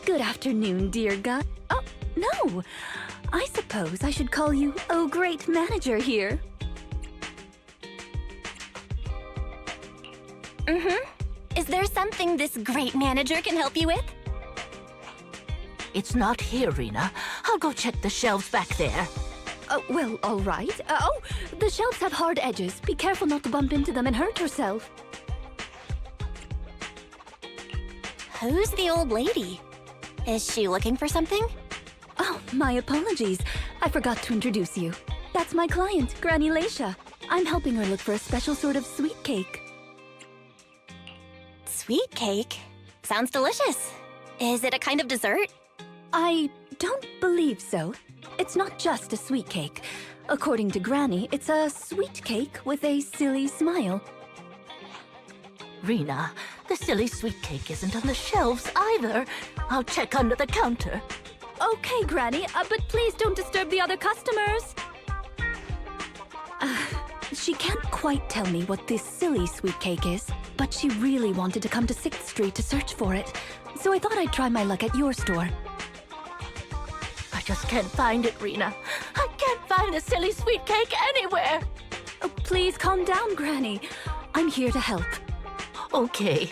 Good afternoon, dear guy. Oh, no. I suppose I should call you, oh, great manager here. Is there something this great manager can help you with? It's not here, Rina. I'll go check the shelves back there. Oh, well, all right. Oh, the shelves have hard edges. Be careful not to bump into them and hurt yourself. Who's the old lady? Is she looking for something? Oh, my apologies. I forgot to introduce you. That's my client, Granny Leisha. I'm helping her look for a special sort of sweet cake. Sweet cake? Sounds delicious. Is it a kind of dessert? I don't believe so. It's not just a sweet cake. According to Granny, it's a sweet cake with a silly smile. Rina, the silly sweet cake isn't on the shelves either. I'll check under the counter. Okay, Granny, but please don't disturb the other customers. She can't quite tell me what this silly sweet cake is, but she really wanted to come to 6th Street to search for it. So I thought I'd try my luck at your store. I just can't find it, Rina. I can't find the silly sweet cake anywhere. Oh, please calm down, Granny. I'm here to help. Okay.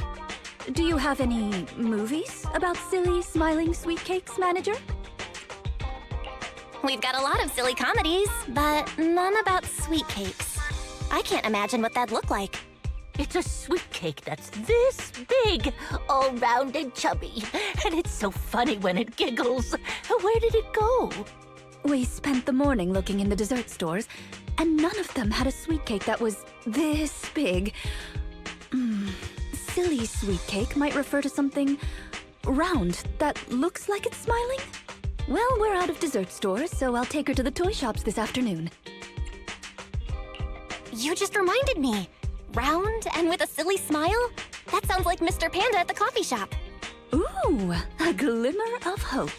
Do you have any movies about silly, smiling sweet cakes, manager? We've got a lot of silly comedies, but none about sweet cakes. I can't imagine what that'd look like. It's a sweet cake that's this big, all round and chubby. And it's so funny when it giggles. Where did it go? We spent the morning looking in the dessert stores, and none of them had a sweet cake that was this big. Silly sweet cake might refer to something round that looks like it's smiling. Well, we're out of dessert stores, so I'll take her to the toy shops this afternoon. You just reminded me. Round and with a silly smile? That sounds like Mr. Panda at the coffee shop. Ooh, a glimmer of hope.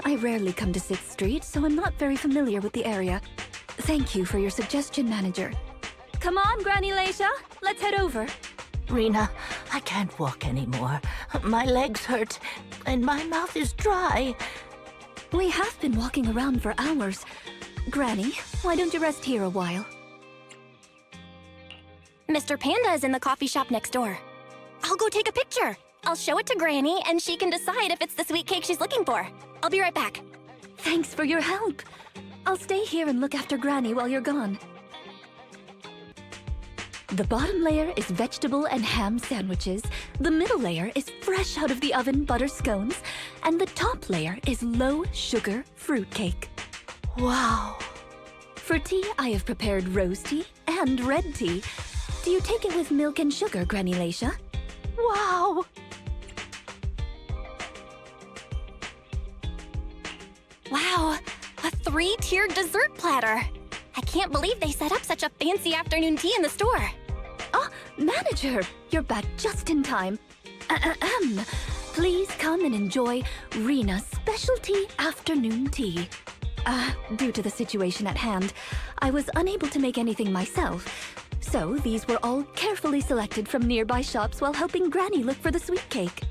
I rarely come to 6th Street, so I'm not very familiar with the area. Thank you for your suggestion, manager. Come on, Granny Leisha. Let's head over. Rina, I can't walk anymore. My legs hurt, and my mouth is dry. We have been walking around for hours. Granny, why don't you rest here a while? Mr. Panda is in the coffee shop next door. I'll go take a picture. I'll show it to Granny, and she can decide if it's the sweet cake she's looking for. I'll be right back. Thanks for your help. I'll stay here and look after Granny while you're gone. The bottom layer is vegetable and ham sandwiches, the middle layer is fresh out of the oven butter scones, and the top layer is low-sugar fruitcake. Wow. For tea, I have prepared rose tea and red tea. Do you take it with milk and sugar, Granny Leisha? Wow. Wow, a 3-tiered dessert platter. I can't believe they set up such a fancy afternoon tea in the store. Oh, manager, you're back just in time. Please come and enjoy Rina's specialty afternoon tea. Due to the situation at hand, I was unable to make anything myself. So these were all carefully selected from nearby shops while helping Granny look for the sweet cake.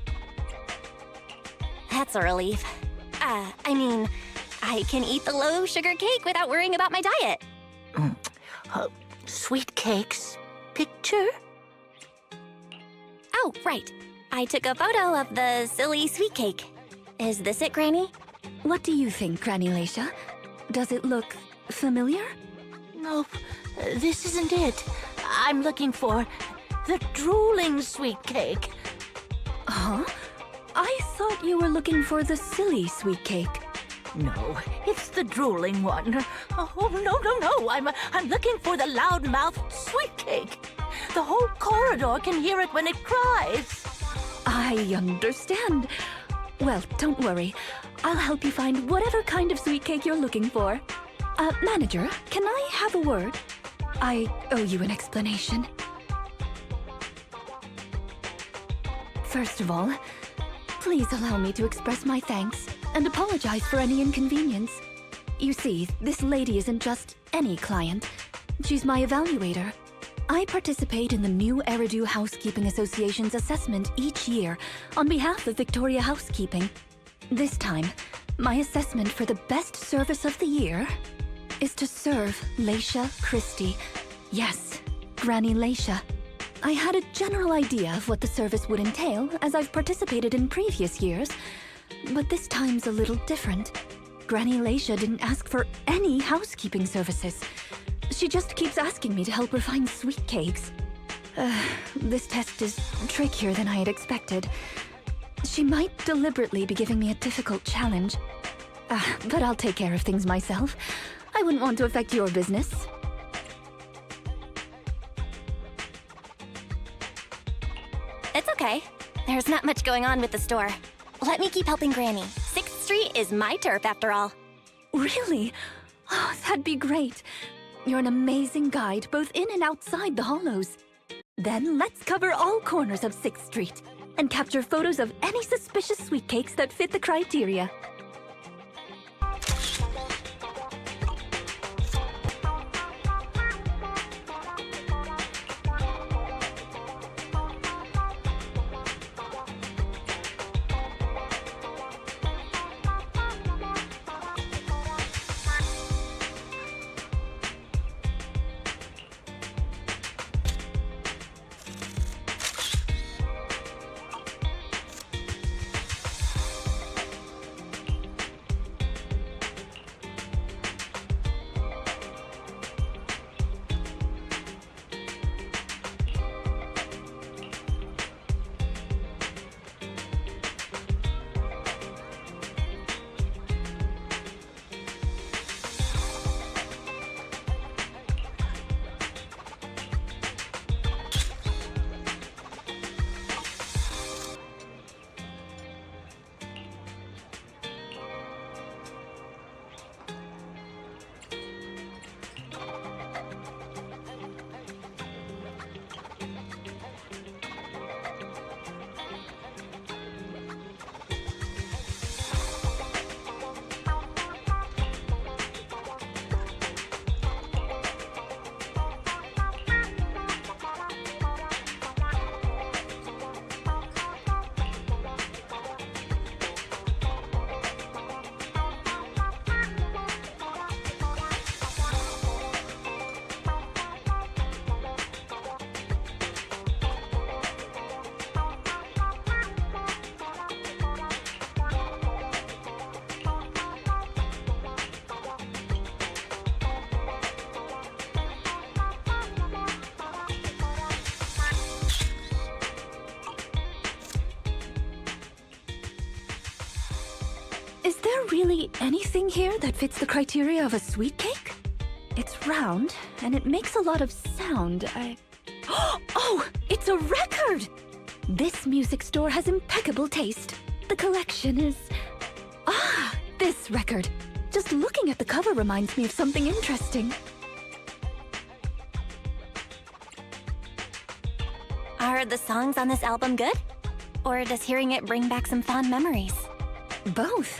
That's a relief. I can eat the low-sugar cake without worrying about my diet. Sweet cakes? Picture? Oh, right. I took a photo of the silly sweet cake. Is this it, Granny? What do you think, Granny Leisha? Does it look familiar? Nope, this isn't it. I'm looking for the drooling sweet cake. Huh? I thought you were looking for the silly sweet cake. No, it's the drooling one. Oh, no. I'm looking for the loud-mouthed sweet cake. The whole corridor can hear it when it cries. I understand. Well, don't worry. I'll help you find whatever kind of sweet cake you're looking for. Manager, can I have a word? I owe you an explanation. First of all, please allow me to express my thanks and apologize for any inconvenience. You see, this lady isn't just any client. She's my evaluator. I participate in the new Eridu Housekeeping Association's assessment each year on behalf of Victoria Housekeeping. This time, my assessment for the best service of the year is to serve Leisha Christie. Yes, Granny Leisha. I had a general idea of what the service would entail, as I've participated in previous years, but this time's a little different. Granny Leisha didn't ask for any housekeeping services. She just keeps asking me to help her find sweet cakes. This test is trickier than I had expected. She might deliberately be giving me a difficult challenge. But I'll take care of things myself. I wouldn't want to affect your business. It's okay. There's not much going on with the store. Let me keep helping Granny. 6th Street is my turf, after all. Really? Oh, that'd be great. You're an amazing guide, both in and outside the hollows. Then let's cover all corners of 6th Street and capture photos of any suspicious sweet cakes that fit the criteria. Is there really anything here that fits the criteria of a sweet cake? It's round, and it makes a lot of sound. Oh, it's a record! This music store has impeccable taste. The collection is... this record. Just looking at the cover reminds me of something interesting. Are the songs on this album good? Or does hearing it bring back some fond memories? Both.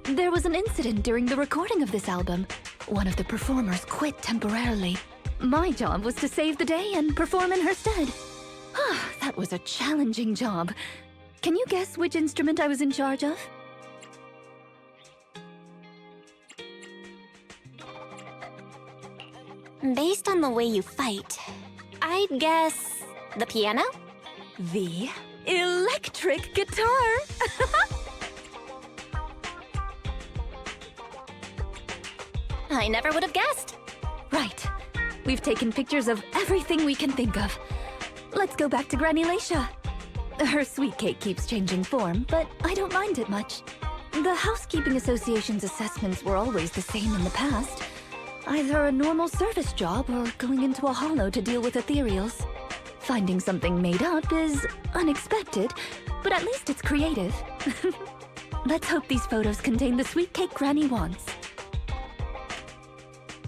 There was an incident during the recording of this album. One of the performers quit temporarily. My job was to save the day and perform in her stead. That was a challenging job. Can you guess which instrument I was in charge of? Based on the way you fight, I'd guess the piano? The electric guitar! I never would have guessed. Right. We've taken pictures of everything we can think of. Let's go back to Granny Leisha. Her sweet cake keeps changing form, but I don't mind it much. The Housekeeping Association's assessments were always the same in the past. Either a normal service job or going into a hollow to deal with ethereals. Finding something made up is unexpected, but at least it's creative. Let's hope these photos contain the sweet cake Granny wants.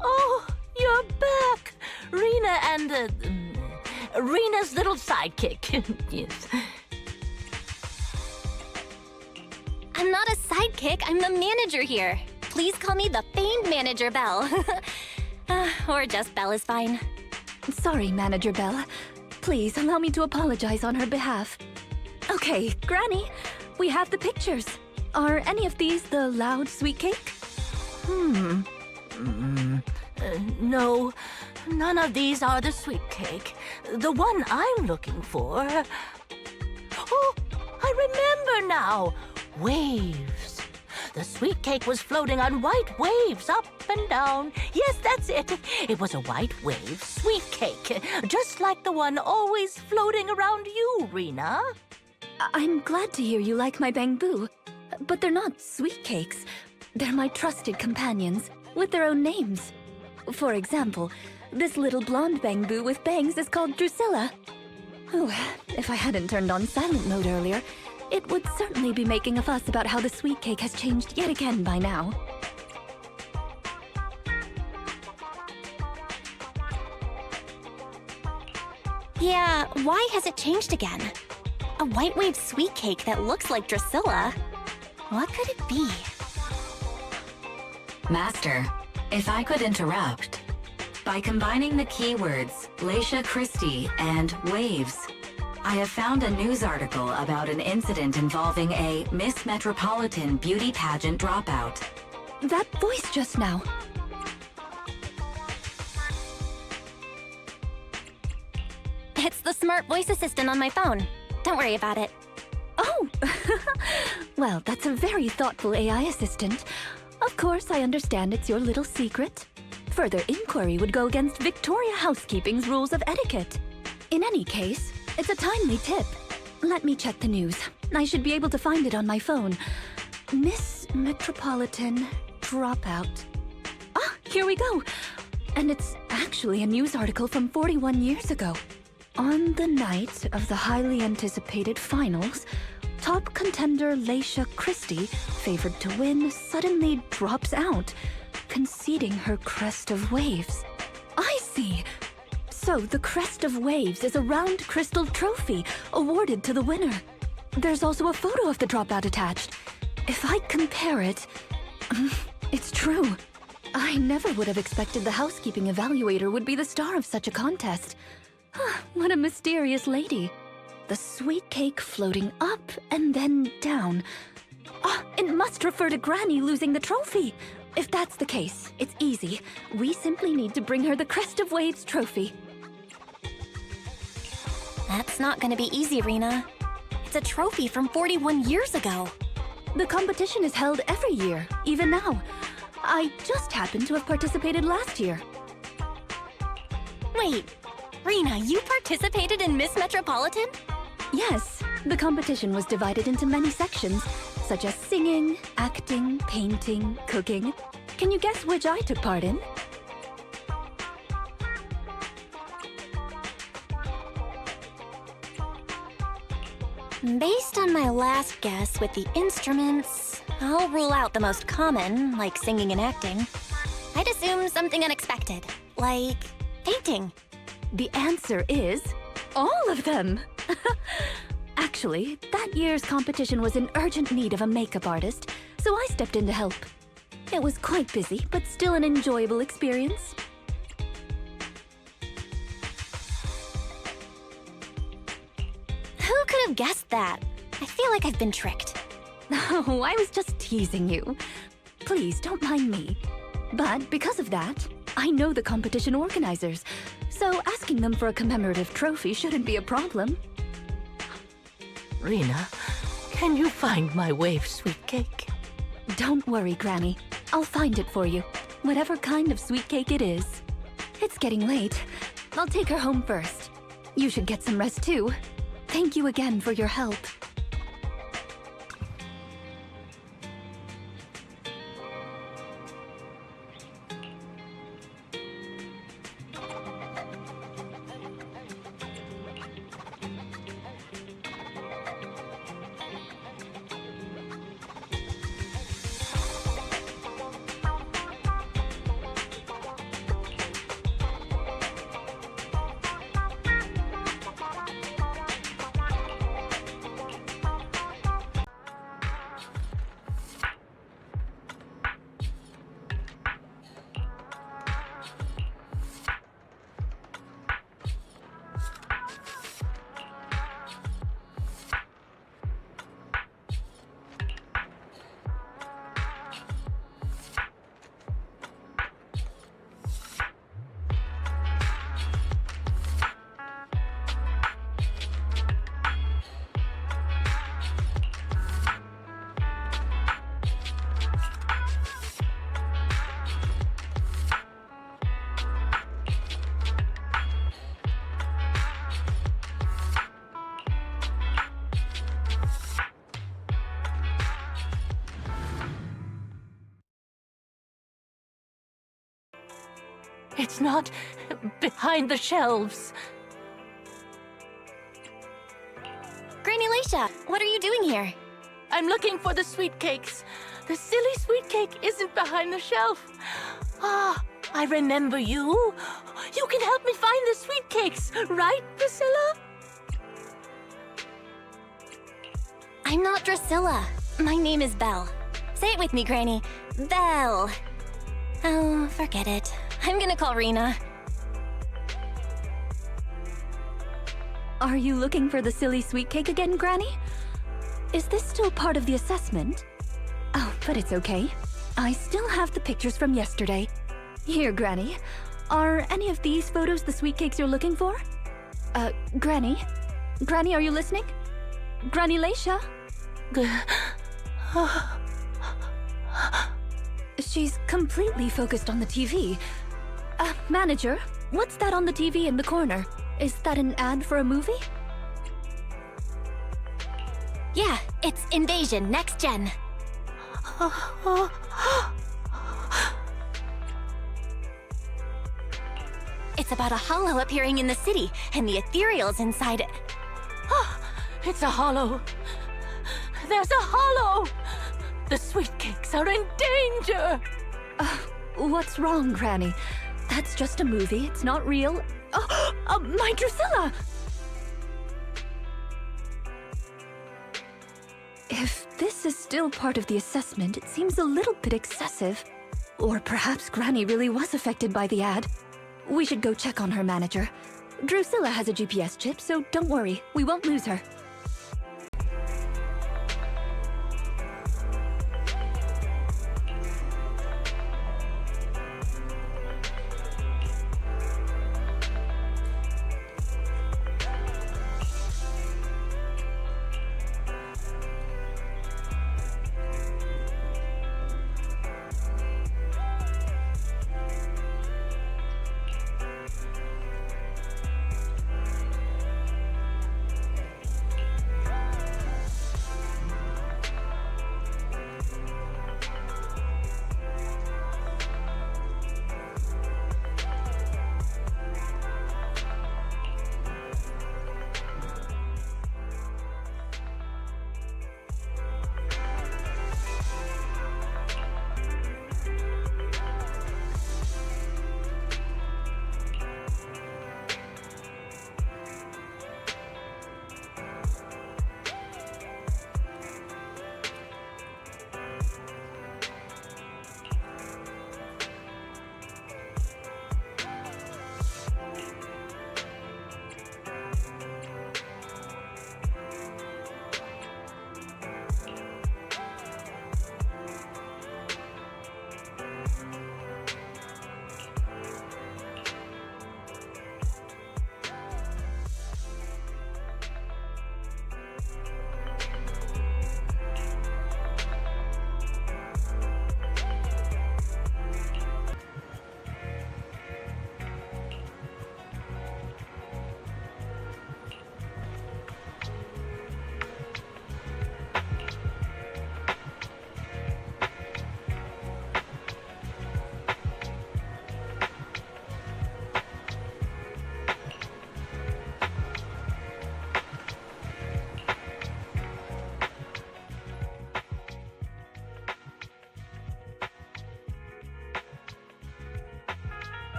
Oh, you're back! Rina and, Rina's little sidekick. Yes. I'm not a sidekick, I'm the manager here. Please call me the famed manager, Belle. Or just Belle is fine. Sorry, Manager Bell. Please allow me to apologize on her behalf. Okay, Granny, we have the pictures. Are any of these the loud sweet cake? No, none of these are the sweet cake. The one I'm looking for... Oh, I remember now. Waves. The sweet cake was floating on white waves up and down. Yes, that's it. It was a white wave sweet cake, just like the one always floating around you, Rina. I'm glad to hear you like my bamboo, but they're not sweet cakes. They're my trusted companions, with their own names. For example, this little blonde bamboo with bangs is called Drusilla. Oh, if I hadn't turned on silent mode earlier, it would certainly be making a fuss about how the sweet cake has changed yet again by now. Yeah, why has it changed again? A white wave sweet cake that looks like Drusilla? What could it be? Master, if I could interrupt. By combining the keywords Leisha Christie and waves, I have found a news article about an incident involving a Miss Metropolitan beauty pageant dropout. That voice just now. It's the smart voice assistant on my phone. Don't worry about it. Oh! Well, that's a very thoughtful AI assistant. Of course, I understand it's your little secret. Further inquiry would go against Victoria Housekeeping's rules of etiquette. In any case, it's a timely tip. Let me check the news. I should be able to find it on my phone. Miss Metropolitan Dropout. Ah, here we go. And it's actually a news article from 41 years ago. On the night of the highly anticipated finals, top contender Leisha Christie, favored to win, suddenly drops out, conceding her crest of waves. I see. So the crest of waves is a round crystal trophy awarded to the winner. There's also a photo of the dropout attached. If I compare it, it's true. I never would have expected the housekeeping evaluator would be the star of such a contest. What a mysterious lady. The sweet cake floating up and then down. It must refer to Granny losing the trophy. If that's the case, it's easy. We simply need to bring her the Crest of Waves trophy. That's not gonna be easy, Rina. It's a trophy from 41 years ago. The competition is held every year, even now. I just happened to have participated last year. Wait, Rina, you participated in Miss Metropolitan? Yes, the competition was divided into many sections, such as singing, acting, painting, cooking. Can you guess which I took part in? Based on my last guess with the instruments, I'll rule out the most common, like singing and acting. I'd assume something unexpected, like painting. The answer is all of them. Actually, that year's competition was in urgent need of a makeup artist, so I stepped in to help. It was quite busy, but still an enjoyable experience. Who could have guessed that? I feel like I've been tricked. Oh, I was just teasing you. Please, don't mind me. But because of that, I know the competition organizers, so asking them for a commemorative trophy shouldn't be a problem. Rina, can you find my wave sweet cake? Don't worry, Granny. I'll find it for you, whatever kind of sweet cake it is. It's getting late. I'll take her home first. You should get some rest too. Thank you again for your help. It's not behind the shelves. Granny Leisha, what are you doing here? I'm looking for the sweet cakes. The silly sweet cake isn't behind the shelf. Ah, I remember you. You can help me find the sweet cakes, right, Priscilla? I'm not Drusilla. My name is Belle. Say it with me, Granny. Belle. Oh, forget it. I'm gonna call Rina. Are you looking for the silly sweet cake again, Granny? Is this still part of the assessment? Oh, but it's okay. I still have the pictures from yesterday. Here, Granny. Are any of these photos the sweet cakes you're looking for? Granny? Granny, are you listening? Granny Leisha? She's completely focused on the TV. Manager, what's that on the TV in the corner? Is that an ad for a movie? Yeah, it's Invasion Next Gen. It's about a hollow appearing in the city, and the ethereals inside it. It's a hollow. There's a hollow. The sweet cakes are in danger. What's wrong, Granny? That's just a movie. It's not real. My Drusilla! If this is still part of the assessment, it seems a little bit excessive. Or perhaps Granny really was affected by the ad. We should go check on her, Manager. Drusilla has a GPS chip, so don't worry. We won't lose her.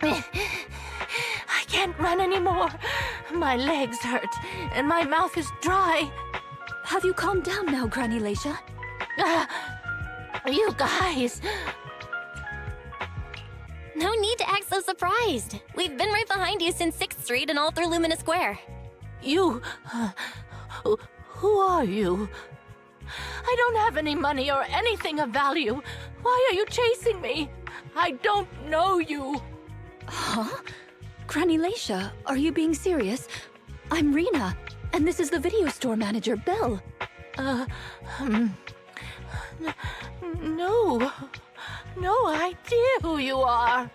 I can't run anymore. My legs hurt, and my mouth is dry. Have you calmed down now, Granny Leisha? You guys. No need to act so surprised. We've been right behind you since 6th Street and all through Lumina Square. You... who are you? I don't have any money or anything of value. Why are you chasing me? I don't know you. Huh? Granny Leisha, are you being serious? I'm Rina, and this is the video store manager, Belle. No idea who you are.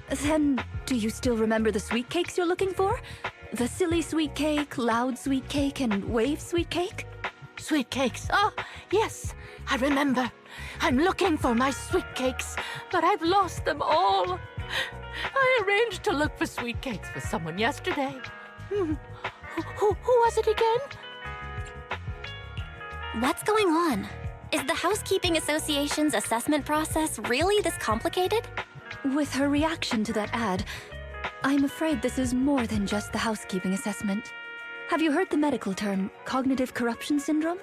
Then, do you still remember the sweet cakes you're looking for? The silly sweet cake, loud sweet cake, and wave sweet cake? Sweet cakes. Oh, yes, I remember. I'm looking for my sweet cakes, but I've lost them all. I arranged to look for sweet cakes for someone yesterday. Who was it again? What's going on? Is the Housekeeping Association's assessment process really this complicated? With her reaction to that ad, I'm afraid this is more than just the housekeeping assessment. Have you heard the medical term, cognitive corruption syndrome?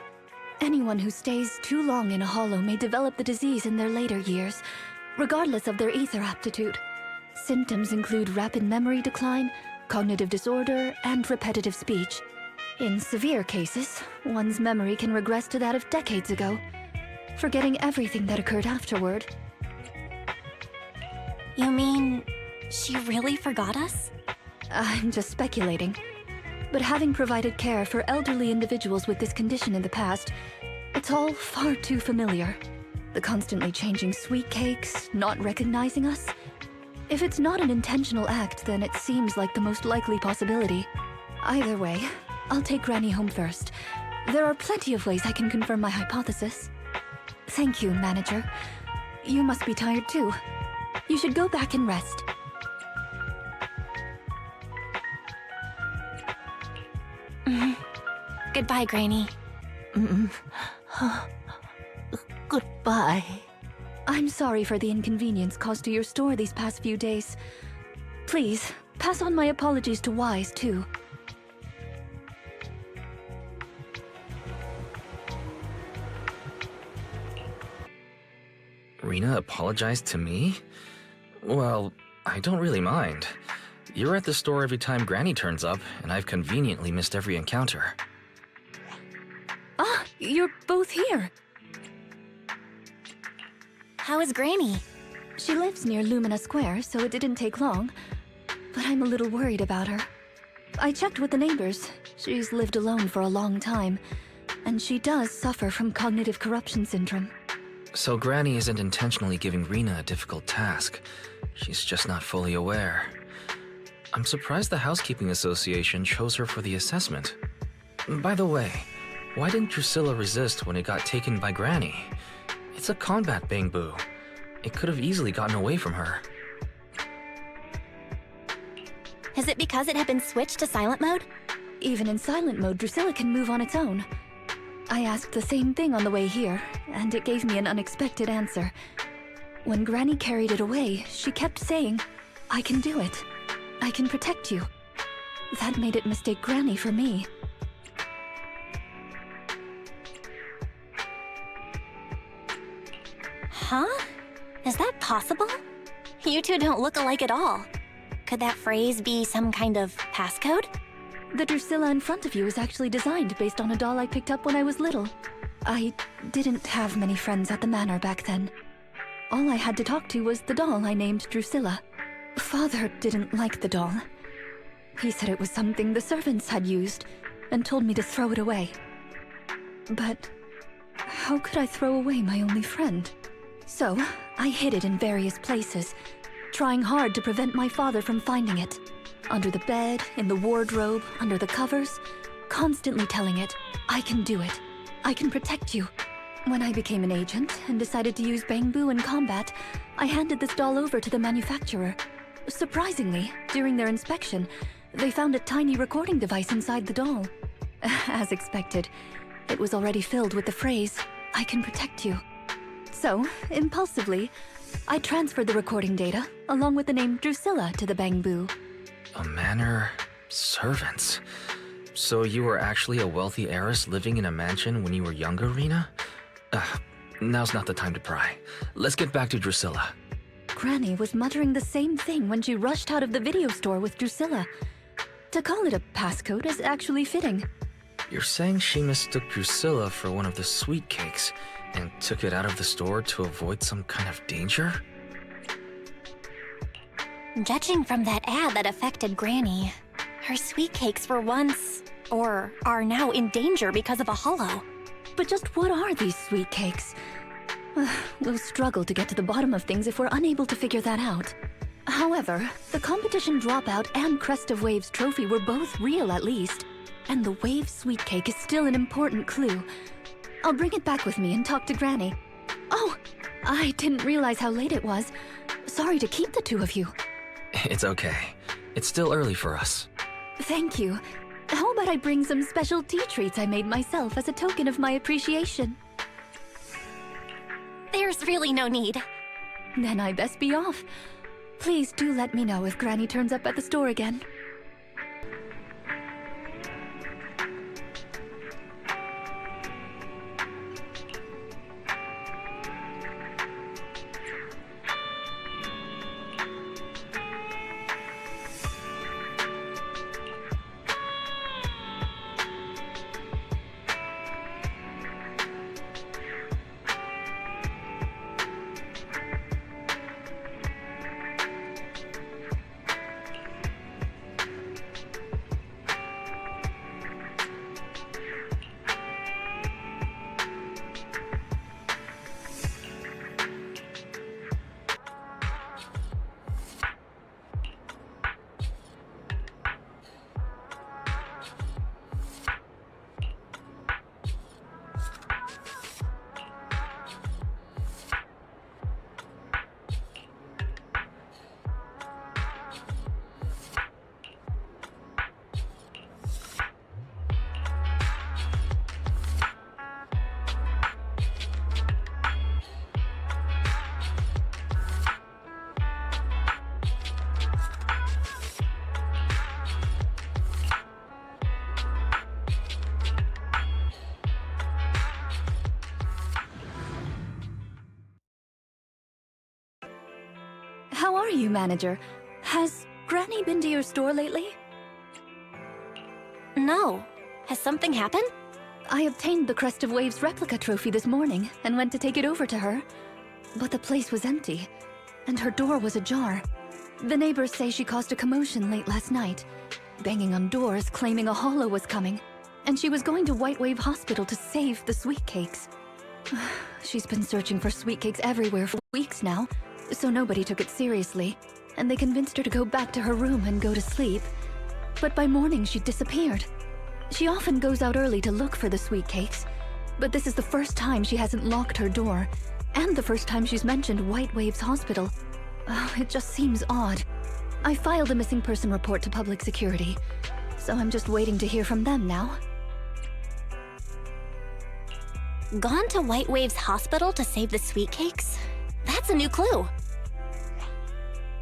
Anyone who stays too long in a hollow may develop the disease in their later years, regardless of their ether aptitude. Symptoms include rapid memory decline, cognitive disorder, and repetitive speech. In severe cases, one's memory can regress to that of decades ago, forgetting everything that occurred afterward. You mean she really forgot us? I'm just speculating. But having provided care for elderly individuals with this condition in the past, it's all far too familiar. The constantly changing sweet cakes, not recognizing us. If it's not an intentional act, then it seems like the most likely possibility. Either way, I'll take Granny home first. There are plenty of ways I can confirm my hypothesis. Thank you, manager. You must be tired too. You should go back and rest. Goodbye, Granny. Goodbye. I'm sorry for the inconvenience caused to your store these past few days. Please, pass on my apologies to Wise, too. Rina apologized to me? Well, I don't really mind. You're at the store every time Granny turns up, and I've conveniently missed every encounter. Ah, you're both here. How is Granny? She lives near Lumina Square, so it didn't take long. But I'm a little worried about her. I checked with the neighbors. She's lived alone for a long time, and she does suffer from cognitive corruption syndrome. So Granny isn't intentionally giving Rina a difficult task. She's just not fully aware. I'm surprised the Housekeeping Association chose her for the assessment. By the way, why didn't Drusilla resist when it got taken by Granny? It's a combat bamboo. It could have easily gotten away from her. Is it because it had been switched to silent mode? Even in silent mode, Drusilla can move on its own. I asked the same thing on the way here, and it gave me an unexpected answer. When Granny carried it away, she kept saying, "I can do it. I can protect you." That made it mistake Granny for me. Huh? Is that possible? You two don't look alike at all. Could that phrase be some kind of passcode? The Drusilla in front of you is actually designed based on a doll I picked up when I was little. I didn't have many friends at the manor back then. All I had to talk to was the doll I named Drusilla. Father didn't like the doll. He said it was something the servants had used, and told me to throw it away. But how could I throw away my only friend? So, I hid it in various places, trying hard to prevent my father from finding it. Under the bed, in the wardrobe, under the covers, constantly telling it, "I can do it. I can protect you." When I became an agent and decided to use bamboo in combat, I handed this doll over to the manufacturer. Surprisingly, during their inspection, they found a tiny recording device inside the doll. As expected, it was already filled with the phrase, "I can protect you." So, impulsively, I transferred the recording data, along with the name Drusilla, to the bamboo. A manor... servants. So you were actually a wealthy heiress living in a mansion when you were younger, Rina? Now's not the time to pry. Let's get back to Drusilla. Granny was muttering the same thing when she rushed out of the video store with Drusilla. To call it a passcode is actually fitting. You're saying she mistook Drusilla for one of the sweet cakes and took it out of the store to avoid some kind of danger? Judging from that ad that affected Granny, her sweet cakes were once, or are now in danger because of a hollow. But just what are these sweet cakes? We'll struggle to get to the bottom of things if we're unable to figure that out. However, the competition dropout and Crest of Waves trophy were both real at least, and the Wave sweet cake is still an important clue. I'll bring it back with me and talk to Granny. Oh, I didn't realize how late it was. Sorry to keep the two of you. It's okay. It's still early for us. Thank you. How about I bring some special tea treats I made myself as a token of my appreciation? There's really no need. Then I best be off. Please do let me know if Granny turns up at the store again. How are you, manager? Has Granny been to your store lately? No. Has something happened? I obtained the Crest of Waves replica trophy this morning and went to take it over to her. But the place was empty, and her door was ajar. The neighbors say she caused a commotion late last night, banging on doors claiming a hollow was coming, and she was going to White Wave Hospital to save the sweet cakes. She's been searching for sweet cakes everywhere for weeks now, so nobody took it seriously, and they convinced her to go back to her room and go to sleep. But by morning, she'd disappeared. She often goes out early to look for the sweet cakes, but this is the first time she hasn't locked her door, and the first time she's mentioned White Waves Hospital. It just seems odd. I filed a missing person report to public security, so I'm just waiting to hear from them now. Gone to White Waves Hospital to save the sweet cakes? That's a new clue.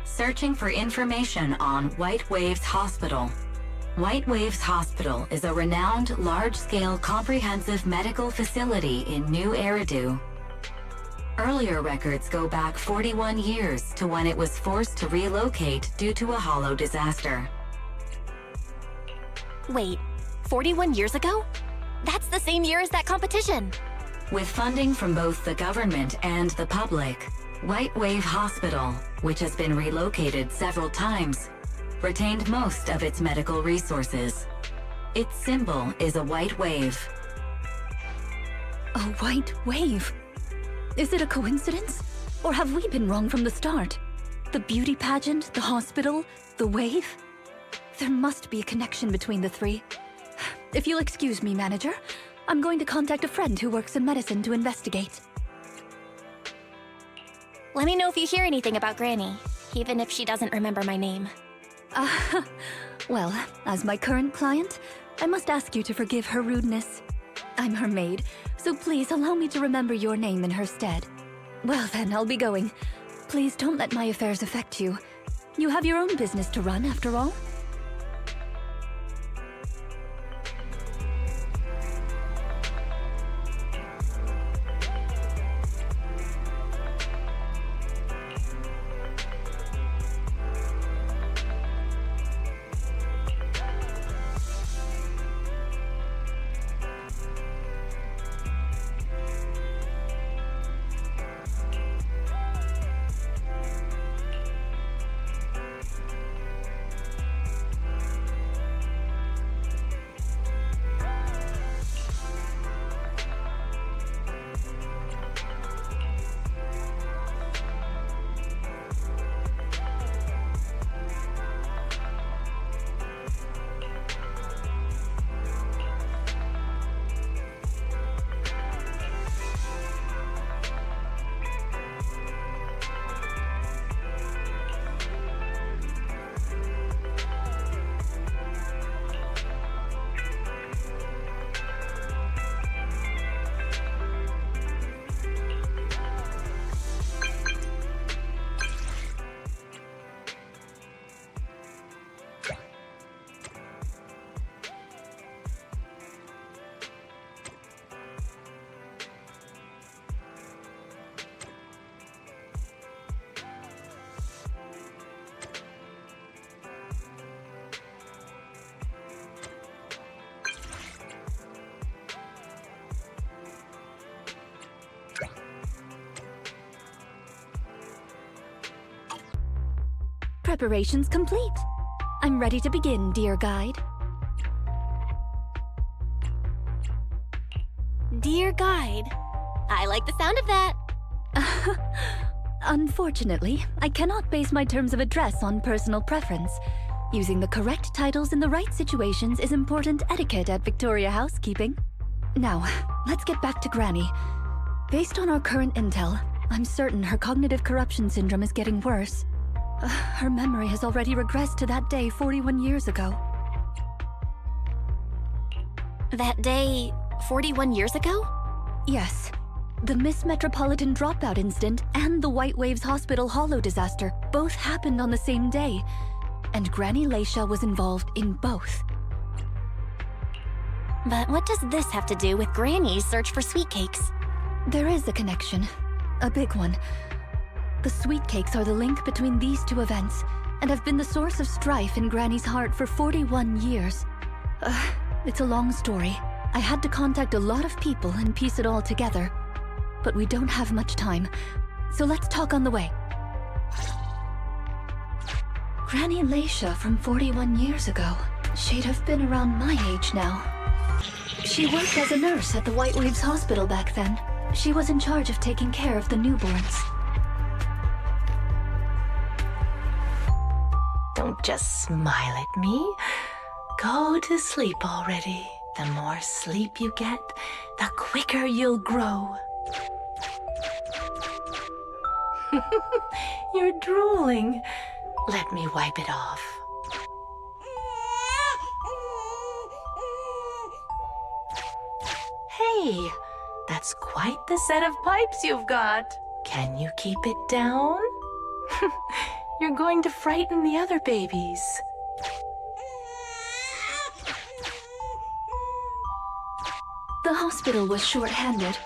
Searching for information on White Waves Hospital. White Waves Hospital is a renowned large-scale comprehensive medical facility in New Eridu. Earlier records go back 41 years to when it was forced to relocate due to a hollow disaster. Wait, 41 years ago? That's the same year as that competition. With funding from both the government and the public, White Wave Hospital, which has been relocated several times, retained most of its medical resources. Its symbol is a white wave. A white wave? Is it a coincidence? Or have we been wrong from the start? The beauty pageant, the hospital, the wave? There must be a connection between the three. If you'll excuse me, manager, I'm going to contact a friend who works in medicine to investigate. Let me know if you hear anything about Granny, even if she doesn't remember my name. Well, as my current client, I must ask you to forgive her rudeness. I'm her maid, so please allow me to remember your name in her stead. Well then, I'll be going. Please don't let my affairs affect you. You have your own business to run, after all. Preparations complete. I'm ready to begin, dear guide. Dear guide. I like the sound of that. Unfortunately, I cannot base my terms of address on personal preference. Using the correct titles in the right situations is important etiquette at Victoria Housekeeping. Now, let's get back to Granny. Based on our current intel, I'm certain her cognitive corruption syndrome is getting worse. Her memory has already regressed to that day 41 years ago. That day, 41 years ago? Yes. The Miss Metropolitan dropout incident and the White Waves Hospital Hollow disaster both happened on the same day, and Granny Leisha was involved in both. But what does this have to do with Granny's search for sweet cakes? There is a connection. A big one. The sweet cakes are the link between these two events, and have been the source of strife in Granny's heart for 41 years. It's a long story. I had to contact a lot of people and piece it all together. But we don't have much time, so let's talk on the way. Granny Leisha from 41 years ago. She'd have been around my age now. She worked as a nurse at the White Waves Hospital back then. She was in charge of taking care of the newborns. Don't just smile at me. Go to sleep already. The more sleep you get, the quicker you'll grow. You're drooling. Let me wipe it off. Hey, that's quite the set of pipes you've got. Can you keep it down? You're going to frighten the other babies. The hospital was short-handed,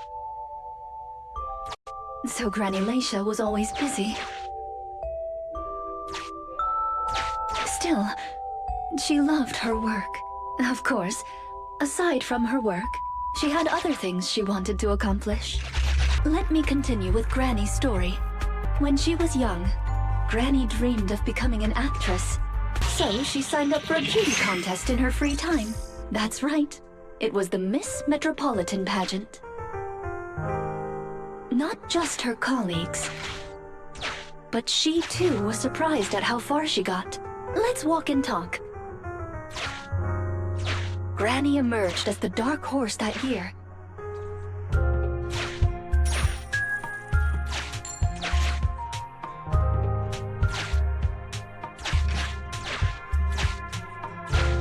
so Granny Leisha was always busy. Still, she loved her work. Of course, aside from her work, she had other things she wanted to accomplish. Let me continue with Granny's story. When she was young, Granny dreamed of becoming an actress. So she signed up for a beauty contest in her free time. That's right. It was the Miss Metropolitan pageant. Not just her colleagues, but she too was surprised at how far she got. Let's walk and talk. Granny emerged as the dark horse that year.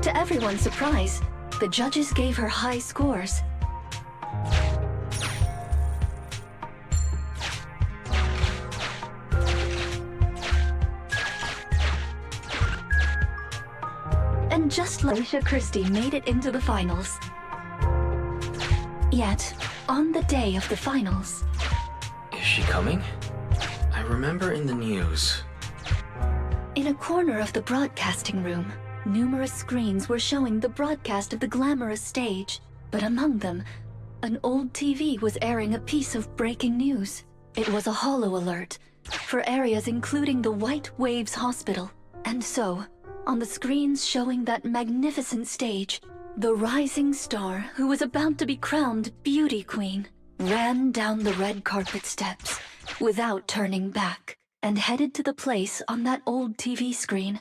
To everyone's surprise, the judges gave her high scores. And just like Leisha Christie made it into the finals. Yet, on the day of the finals... Is she coming? I remember in the news. In a corner of the broadcasting room, numerous screens were showing the broadcast of the glamorous stage. But among them, an old TV was airing a piece of breaking news. It was a hollow alert for areas including the White Waves Hospital. And so, on the screens showing that magnificent stage, the rising star who was about to be crowned Beauty Queen ran down the red carpet steps without turning back and headed to the place on that old TV screen.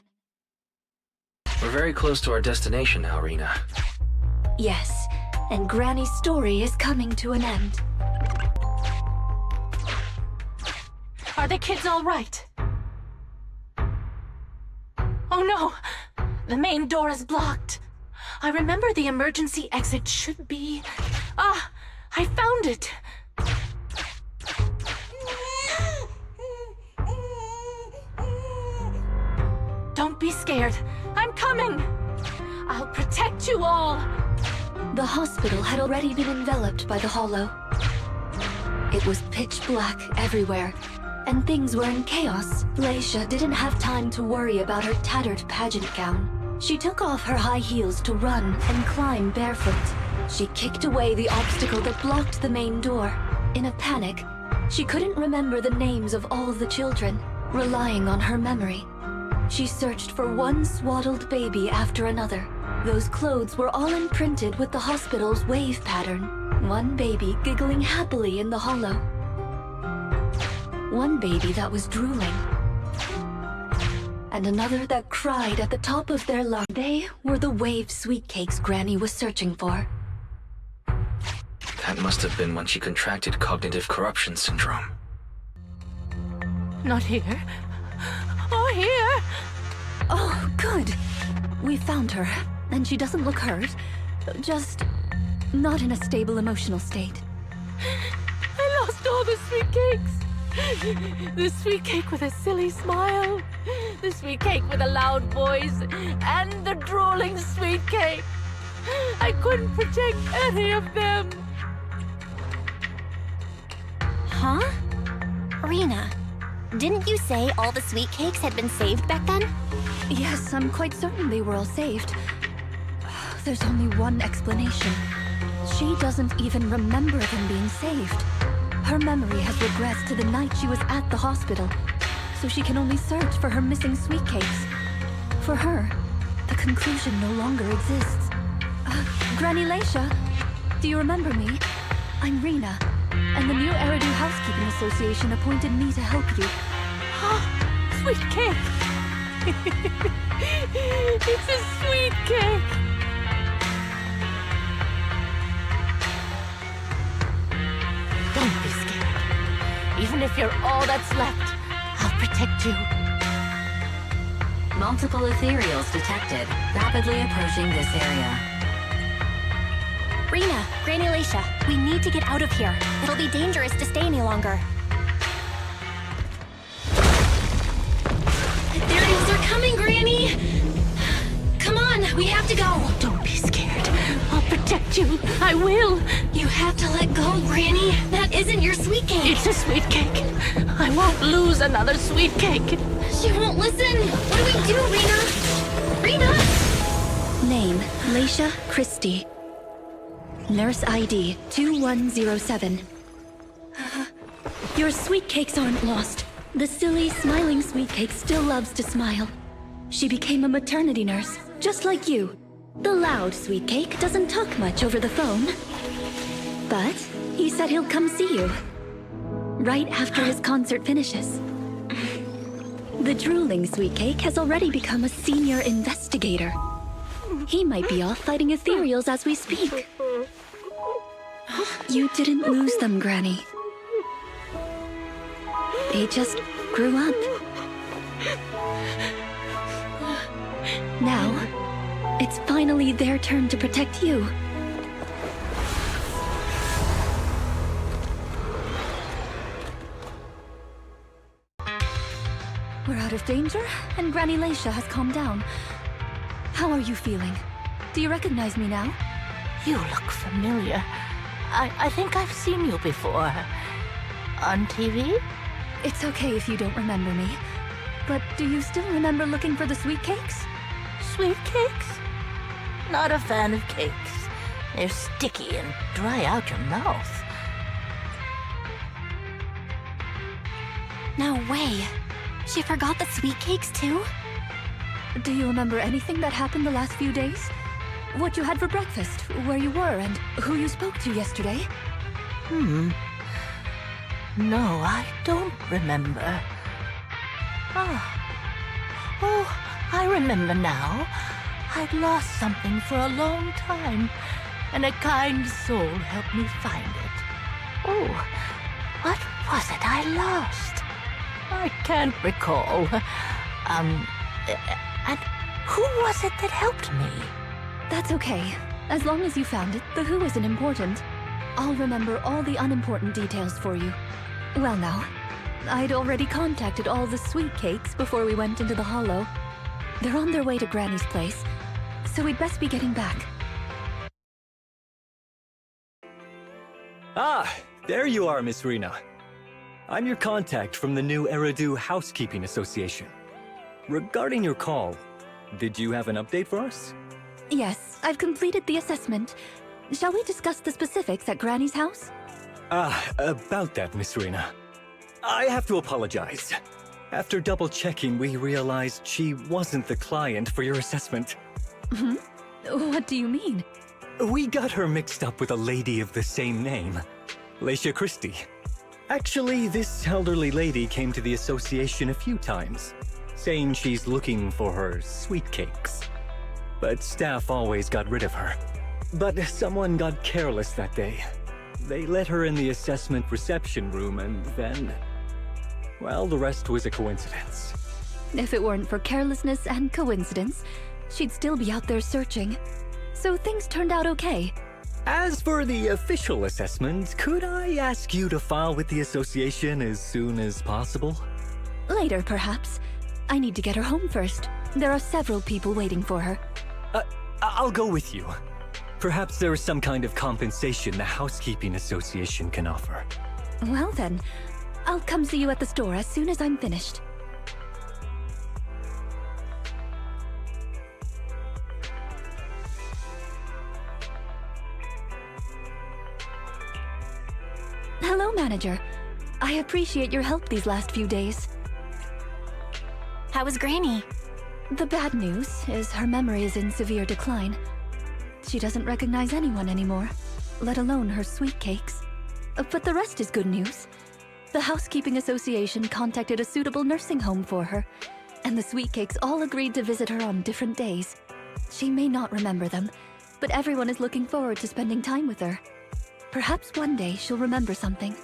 We're very close to our destination now, Rina. Yes, and Granny's story is coming to an end. Are the kids all right? Oh no! The main door is blocked. I remember the emergency exit should be... Ah! I found it! Don't be scared. I'm coming! I'll protect you all! The hospital had already been enveloped by the hollow. It was pitch black everywhere, and things were in chaos. Leisha didn't have time to worry about her tattered pageant gown. She took off her high heels to run and climb barefoot. She kicked away the obstacle that blocked the main door. In a panic, she couldn't remember the names of all the children, relying on her memory. She searched for one swaddled baby after another. Those clothes were all imprinted with the hospital's wave pattern. One baby giggling happily in the hollow. One baby that was drooling. And another that cried at the top of their lungs. They were the wave sweet cakes Granny was searching for. That must have been when she contracted cognitive corruption syndrome. Not here. Or here. Oh, good. We found her, and she doesn't look hurt. Just not in a stable emotional state. I lost all the sweet cakes. The sweet cake with a silly smile. The sweet cake with a loud voice. And the drooling sweet cake. I couldn't protect any of them. Huh? Rina, didn't you say all the sweet cakes had been saved back then? Yes, I'm quite certain they were all saved. There's only one explanation. She doesn't even remember them being saved. Her memory has regressed to the night she was at the hospital, so she can only search for her missing sweet cakes. For her, the conclusion no longer exists. Granny Leisha, do you remember me? I'm Rina, and the new Eridu Housekeeping Association appointed me to help you. Sweet cake. It's a sweet cake. Don't be scared. Even if you're all that's left, I'll protect you. Multiple ethereals detected, rapidly approaching this area. Rina, Granny Leisha, we need to get out of here. It'll be dangerous to stay any longer. Ethereals are coming, Granny! Come on, we have to go! Don't be scared. I'll protect you. I will. You have to let go, Granny! That isn't your sweet cake! It's a sweet cake. I won't lose another sweet cake. She won't listen! What do we do, Rina? Rina! Name, Leisha Christie. Nurse ID 2107. Your sweet cakes aren't lost. The silly, smiling sweet cake still loves to smile. She became a maternity nurse, just like you. The loud sweet cake doesn't talk much over the phone. But he said he'll come see you. Right after his concert finishes. The drooling sweet cake has already become a senior investigator. He might be off fighting ethereals as we speak. You didn't lose them, Granny. They just grew up. Now, it's finally their turn to protect you. We're out of danger, and Granny Leisha has calmed down. How are you feeling? Do you recognize me now? You look familiar. I think I've seen you before. On TV? It's okay if you don't remember me. But do you still remember looking for the sweet cakes? Sweet cakes? Not a fan of cakes. They're sticky and dry out your mouth. No way. She forgot the sweet cakes too? Do you remember anything that happened the last few days? What you had for breakfast, where you were, and who you spoke to yesterday? No, I don't remember. Oh, I remember now. I'd lost something for a long time, and a kind soul helped me find it. Oh, what was it I lost? I can't recall. And who was it that helped me? That's okay. As long as you found it, the who isn't important. I'll remember all the unimportant details for you. Well now, I'd already contacted all the sweet cakes before we went into the hollow. They're on their way to Granny's place, so we'd best be getting back. Ah, there you are, Miss Rina. I'm your contact from the new Eridu Housekeeping Association. Regarding your call, did you have an update for us? Yes, I've completed the assessment. Shall we discuss the specifics at Granny's house? About that, Miss Rina. I have to apologize. After double checking, we realized she wasn't the client for your assessment. What do you mean? We got her mixed up with a lady of the same name, Leisha Christie. Actually, this elderly lady came to the association a few times, saying she's looking for her sweet cakes. But staff always got rid of her. But someone got careless that day. They let her in the assessment reception room and then... well, the rest was a coincidence. If it weren't for carelessness and coincidence, she'd still be out there searching. So things turned out okay. As for the official assessment, could I ask you to file with the association as soon as possible? Later, perhaps. I need to get her home first. There are several people waiting for her. I'll go with you. Perhaps there is some kind of compensation the housekeeping association can offer. Well then, I'll come see you at the store as soon as I'm finished. Hello, manager. I appreciate your help these last few days. How was Granny? The bad news is her memory is in severe decline. She doesn't recognize anyone anymore, let alone her sweet cakes. But the rest is good news. The Housekeeping Association contacted a suitable nursing home for her, and the sweet cakes all agreed to visit her on different days. She may not remember them, but everyone is looking forward to spending time with her. Perhaps one day she'll remember something.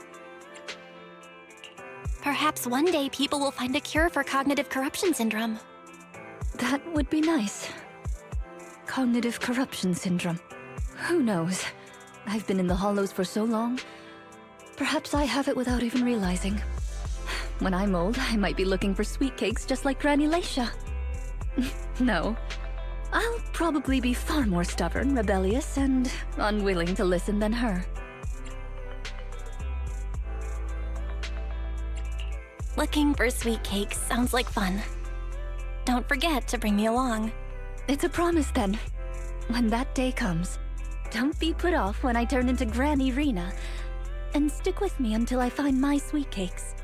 Perhaps one day people will find a cure for cognitive corruption syndrome. That would be nice. Cognitive corruption syndrome. Who knows? I've been in the Hollows for so long. Perhaps I have it without even realizing. When I'm old, I might be looking for sweet cakes just like Granny Leisha. No. I'll probably be far more stubborn, rebellious, and unwilling to listen than her. Looking for sweet cakes sounds like fun. Don't forget to bring me along. It's a promise then. When that day comes, don't be put off when I turn into Granny Rina, and stick with me until I find my sweet cakes.